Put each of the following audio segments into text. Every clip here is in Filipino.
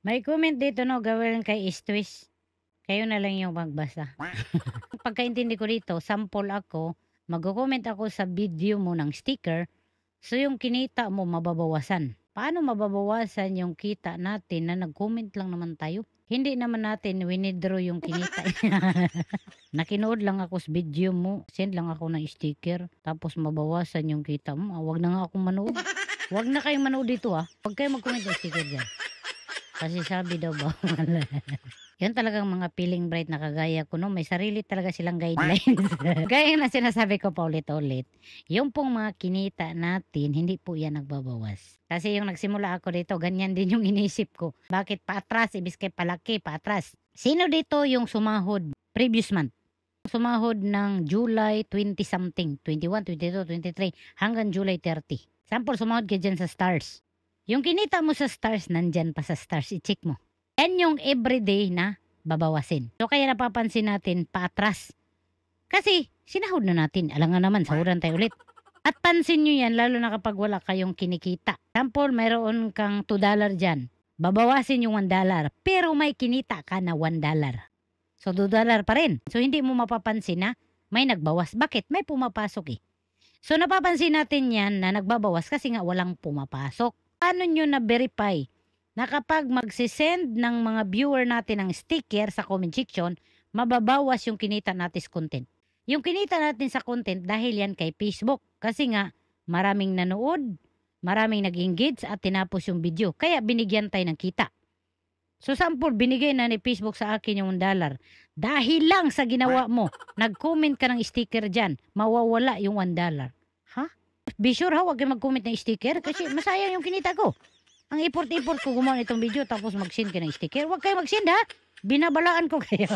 May comment dito, no, gawin kay Istwis. Kayo na lang yung magbasa. Pagkaintindi ko dito, sample ako, magko-comment ako sa video mo ng sticker, so yung kinita mo mababawasan. Paano mababawasan yung kita natin na nag-comment lang naman tayo? Hindi naman natin winidraw yung kinita. Nakinood lang ako sa video mo, send lang ako ng sticker, tapos mabawasan yung kita mo. Wag na nga akong manood. Wag na kayong manood dito Wag kayo mag-comment ng sticker dyan. Kasi sabi daw bawal. Yan talagang mga feeling bright na kagaya ko, no? May sarili talaga silang guidelines. Gaya na sinasabi ko pa ulit-ulit, yung pong mga kinita natin, hindi po yan nagbabawas. Kasi yung nagsimula ako dito, ganyan din yung inisip ko. Bakit paatras, ibis kay palaki, paatras. Sino dito yung sumahod previous month? Sumahod ng July 20 something, 21, 22, 23, hanggang July 30. Sample, sumahod ka dyan sa stars. Yung kinita mo sa stars, nandyan pa sa stars, i-check mo. Yan yung everyday na babawasin. So kaya napapansin natin paatras. Kasi sinahod na natin. Alam nga naman, sahudan tayo ulit. At pansin nyo yan, lalo na kapag wala kayong kinikita. Sample, mayroon kang $2 dyan. Babawasin yung $1. Pero may kinita ka na $1. So $2 pa rin. So hindi mo mapapansin na may nagbawas. Bakit? May pumapasok So napapansin natin yan na nagbabawas kasi nga walang pumapasok. Paano nyo na-verify na kapag magsisend ng mga viewer natin ng sticker sa comment section, mababawas yung kinita natin sa content? Yung kinita natin sa content dahil yan kay Facebook. Kasi nga maraming nanood, maraming nag-engage at tinapos yung video. Kaya binigyan tayo ng kita. So sample, binigay na ni Facebook sa akin yung $1. Dahil lang sa ginawa mo, nag-comment ka ng sticker dyan, mawawala yung $1. Be sure huwag kayo mag-comment ng sticker kasi masayang yung kinita ko. Ang import-import ko gumawa nitong video tapos mag-send ka ng sticker. Huwag kayo mag-send Binabalaan ko kayo.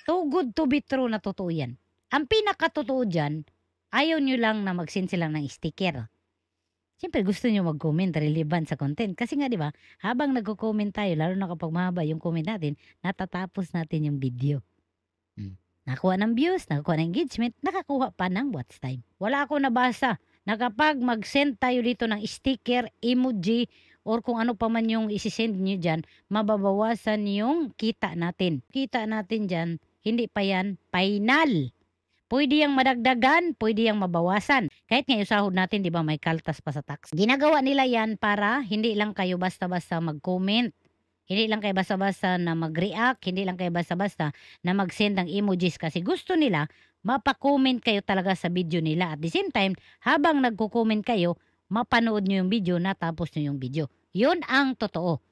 Too good to be true na totoo yan. Ang pinakatotoo dyan, ayaw nyo lang na mag-send sila ng sticker. Siyempre gusto nyo mag-comment relevant sa content. Kasi nga diba, habang nagko-comment tayo, lalo na kapag mahaba yung comment natin, natatapos natin yung video. Nakakuha ng views, nakakuha ng engagement, nakakuha pa ng watch time. Wala ako nabasa na kapag mag-send tayo dito ng sticker, emoji, or kung ano pa man yung isi-send nyo dyan, mababawasan yung kita natin. Kita natin dyan, hindi pa yan final. Pwede yang madagdagan, pwede yang mabawasan. Kahit ngayon sahod natin, di ba, may kaltas pa sa tax. Ginagawa nila yan para hindi lang kayo basta-basta mag-comment. Hindi lang kayo basta-basta na mag-react, hindi lang kayo basta-basta na mag-send ng emojis kasi gusto nila mapa-comment kayo talaga sa video nila. At the same time, habang nagko-comment kayo, mapanood nyo yung video, natapos nyo yung video. Yun ang totoo.